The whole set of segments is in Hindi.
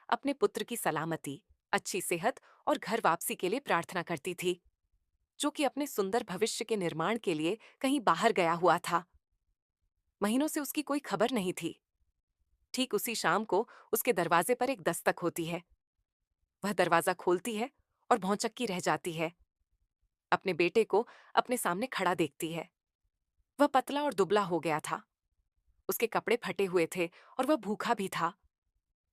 अपने पुत्र की सलामती, अच्छी सेहत और घर वापसी के लिए प्रार्थना करती थी, जो कि अपने सुंदर भविष्य के निर्माण के लिए कहीं बाहर गया हुआ था। महीनों से उसकी कोई खबर नहीं थी। ठीक उसी शाम को उसके दरवाजे पर एक दस्तक होती है। वह दरवाजा खोलती है और भौंचक्की रह जाती है। अपने बेटे को अपने सामने खड़ा देखती है। वह पतला और दुबला हो गया था। उसके कपड़े फटे हुए थे और वह भूखा भी था।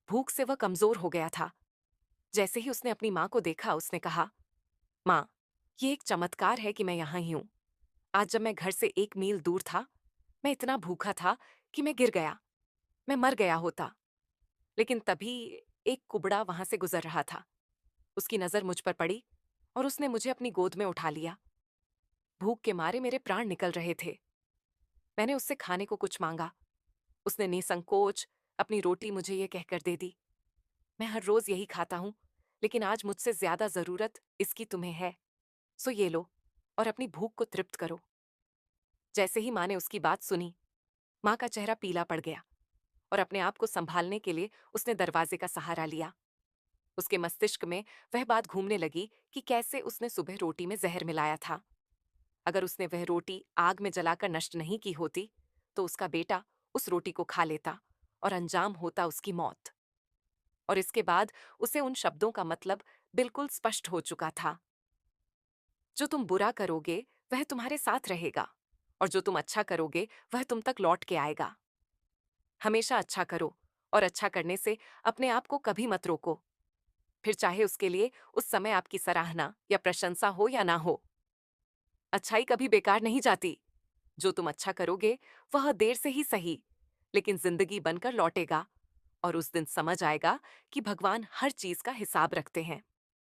भूख से वह कमजोर हो गया था। जैसे ही उसने अपनी माँ को देखा, उसने कहा, माँ, ये एक चमत्कार है कि मैं यहाँ ही हूँ। आज जब मैं घर से 1 मील दूर था, मैं इतना भूखा था कि मैं गिर गया। मैं मर गया होता। लेकिन तभी एक कुबड़ा वहां से गुजर रहा था। उसकी नजर मुझ पर पड़ी और उसने मुझे अपनी गोद में उठा लिया। भूख के मारे मेरे प्राण निकल रहे थे। मैंने उससे खाने को कुछ मांगा। उसने निसंकोच अपनी रोटी मुझे ये कहकर दे दी, मैं हर रोज यही खाता हूँ, लेकिन आज मुझसे ज्यादा जरूरत इसकी तुम्हें है। सो ये लो और अपनी भूख को तृप्त करो। जैसे ही माँ ने उसकी बात सुनी, माँ का चेहरा पीला पड़ गया और अपने आप को संभालने के लिए उसने दरवाजे का सहारा लिया। उसके मस्तिष्क में वह बात घूमने लगी कि कैसे उसने सुबह रोटी में जहर मिलाया था। अगर उसने वह रोटी आग में जलाकर नष्ट नहीं की होती, तो उसका बेटा उस रोटी को खा लेता और अंजाम होता उसकी मौत। और इसके बाद उसे उन शब्दों का मतलब बिल्कुल स्पष्ट हो चुका था। जो तुम बुरा करोगे वह तुम्हारे साथ रहेगा, और जो तुम अच्छा करोगे वह तुम तक लौट के आएगा। हमेशा अच्छा करो, और अच्छा करने से अपने आप को कभी मत रोको, फिर चाहे उसके लिए उस समय आपकी सराहना या प्रशंसा हो या ना हो। अच्छाई कभी बेकार नहीं जाती। जो तुम अच्छा करोगे वह देर से ही सही, लेकिन जिंदगी बनकर लौटेगा, और उस दिन समझ आएगा कि भगवान हर चीज का हिसाब रखते हैं।